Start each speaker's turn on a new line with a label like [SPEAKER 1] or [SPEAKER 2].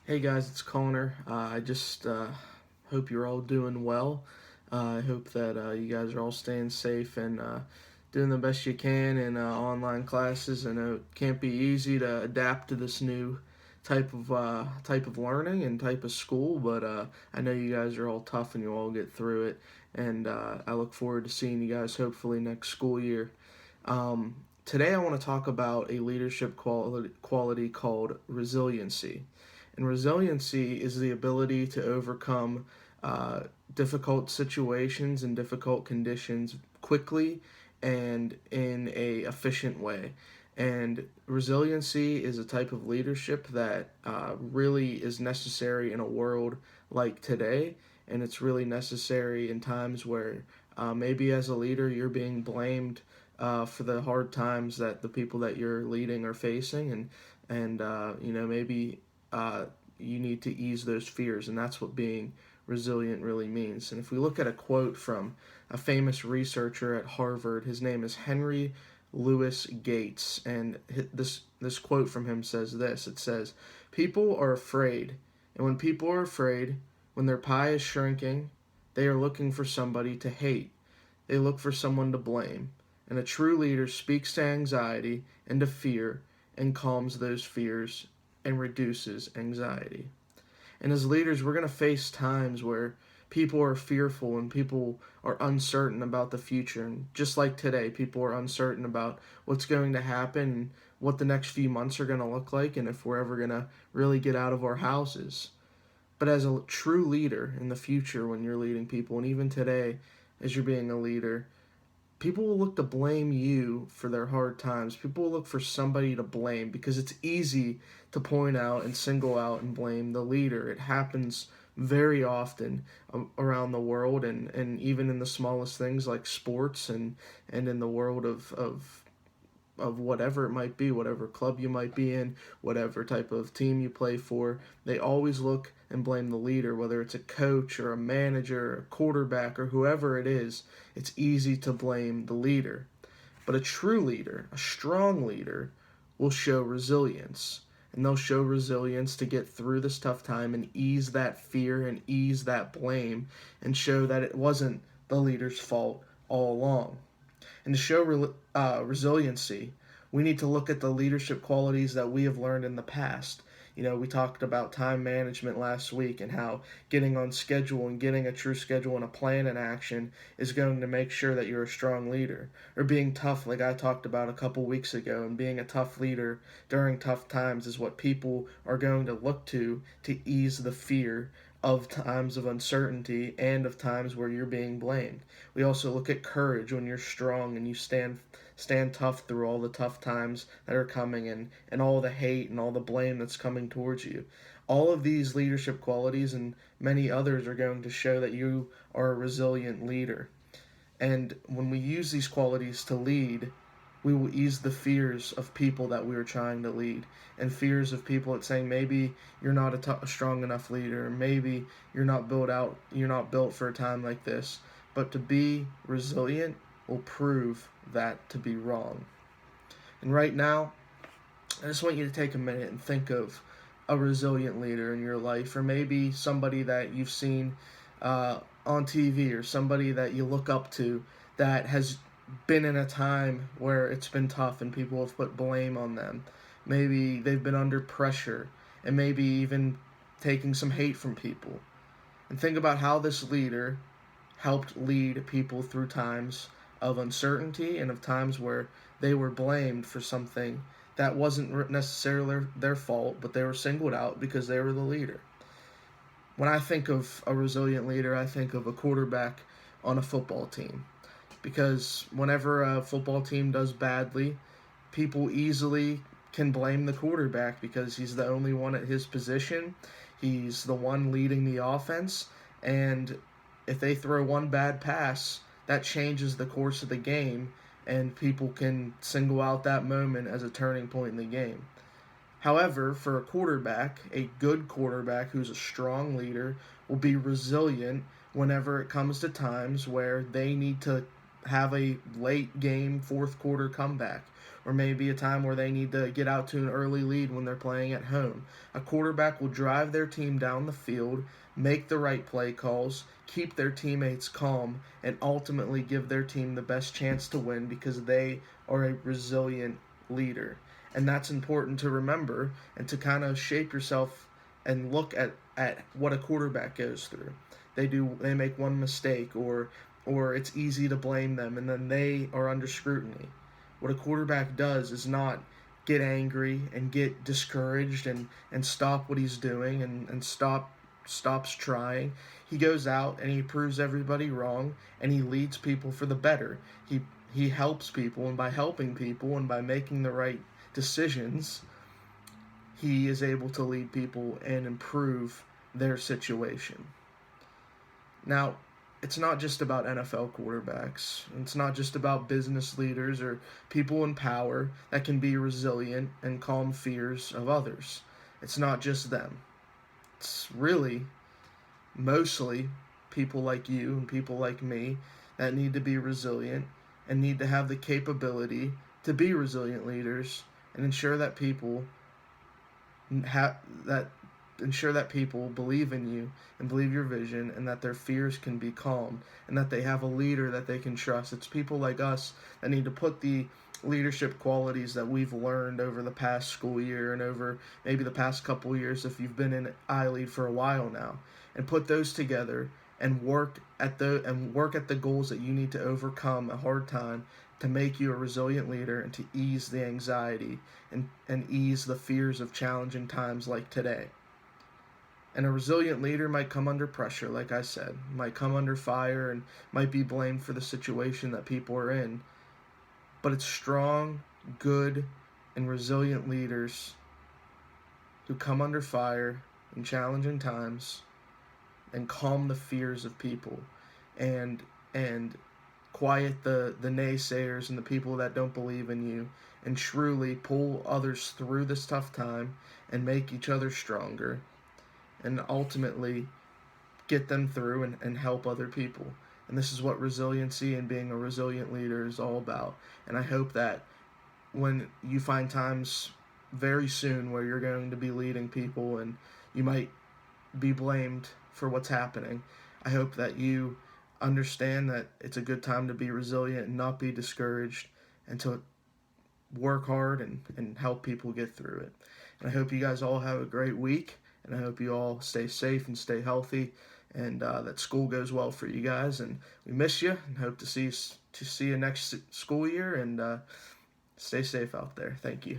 [SPEAKER 1] Hey guys, it's Connor. I just hope you're all doing well. I hope that you guys are all staying safe and doing the best you can in online classes. I know it can't be easy to adapt to this new type of learning and type of school, but I know you guys are all tough and you'll all get through it. And I look forward to seeing you guys hopefully next school year. Today, I want to talk about a leadership quality called resiliency. And resiliency is the ability to overcome uh, difficult situations and difficult conditions quickly and in a efficient way. And resiliency is a type of leadership that really is necessary in a world like today, and it's really necessary in times where maybe as a leader you're being blamed for the hard times that the people that you're leading are facing, and maybe uh, you need to ease those fears, and that's what being resilient really means. And if we look at a quote from a famous researcher at Harvard, his name is Henry Louis Gates, and this quote from him says this. It says, "People are afraid, and when people are afraid, when their pie is shrinking, they are looking for somebody to hate. They look for someone to blame. And a true leader speaks to anxiety and to fear and calms those fears and reduces anxiety." And as leaders, we're going to face times where people are fearful and people are uncertain about the future. And just like today, people are uncertain about what's going to happen and what the next few months are going to look like and if we're ever going to really get out of our houses. But as a true leader in the future, when you're leading people, and even today, as you're being a leader, people will look to blame you for their hard times. People will look for somebody to blame because it's easy to point out and single out and blame the leader. It happens very often around the world, and even in the smallest things like sports and in the world of whatever it might be, whatever club you might be in, whatever type of team you play for, they always look and blame the leader, whether it's a coach or a manager, or a quarterback, or whoever it is. It's easy to blame the leader. But a true leader, a strong leader, will show resilience. And they'll show resilience to get through this tough time and ease that fear and ease that blame and show that it wasn't the leader's fault all along. And to show resiliency, we need to look at the leadership qualities that we have learned in the past. We talked about time management last week and how getting on schedule and getting a true schedule and a plan in action is going to make sure that you're a strong leader. Or being tough, like I talked about a couple weeks ago, and being a tough leader during tough times is what people are going to look to ease the fear of times of uncertainty and of times where you're being blamed. We also look at courage when you're strong and you stand tough through all the tough times that are coming and all the hate and all the blame that's coming towards you. All of these leadership qualities and many others are going to show that you are a resilient leader. And when we use these qualities to lead, we will ease the fears of people that we are trying to lead, and fears of people that saying maybe you're not a strong enough leader, or maybe you're not built for a time like this. But to be resilient will prove that to be wrong. And right now, I just want you to take a minute and think of a resilient leader in your life, or maybe somebody that you've seen on TV, or somebody that you look up to that has been in a time where it's been tough and people have put blame on them. Maybe they've been under pressure and maybe even taking some hate from people. And think about how this leader helped lead people through times of uncertainty and of times where they were blamed for something that wasn't necessarily their fault, but they were singled out because they were the leader. When I think of a resilient leader, I think of a quarterback on a football team. Because whenever a football team does badly, people easily can blame the quarterback because he's the only one at his position. He's the one leading the offense, and if they throw one bad pass, that changes the course of the game, and people can single out that moment as a turning point in the game. However, for a quarterback, a good quarterback who's a strong leader will be resilient whenever it comes to times where they need to have a late game fourth quarter comeback, or maybe a time where they need to get out to an early lead when they're playing at home. A quarterback will drive their team down the field, make the right play calls, keep their teammates calm, and ultimately give their team the best chance to win because they are a resilient leader. And that's important to remember and to kind of shape yourself and look at what a quarterback goes through. They make one mistake, or it's easy to blame them, and then they are under scrutiny. What a quarterback does is not get angry and get discouraged and stop what he's doing and stops trying. He goes out and he proves everybody wrong, and he leads people for the better. He helps people, and by helping people and by making the right decisions, he is able to lead people and improve their situation. Now, it's not just about NFL quarterbacks. It's not just about business leaders or people in power that can be resilient and calm fears of others. It's not just them. It's really mostly people like you and people like me that need to be resilient and need to have the capability to be resilient leaders and ha- that ensure that people believe in you and believe your vision, and that their fears can be calmed, and that they have a leader that they can trust. It's people like us that need to put the leadership qualities that we've learned over the past school year and over maybe the past couple years if you've been in I-Lead for a while now, and put those together and work at the goals that you need to overcome a hard time to make you a resilient leader and to ease the anxiety and ease the fears of challenging times like today. And a resilient leader might come under pressure, like I said, might come under fire and might be blamed for the situation that people are in. But it's strong, good, and resilient leaders who come under fire in challenging times and calm the fears of people and quiet the naysayers and the people that don't believe in you, and truly pull others through this tough time and make each other stronger, and ultimately get them through and help other people. And this is what resiliency and being a resilient leader is all about. And I hope that when you find times very soon where you're going to be leading people and you might be blamed for what's happening, I hope that you understand that it's a good time to be resilient and not be discouraged, and to work hard and help people get through it. And I hope you guys all have a great week, and I hope you all stay safe and stay healthy, and that school goes well for you guys. And we miss you and hope to see you next school year, and stay safe out there. Thank you.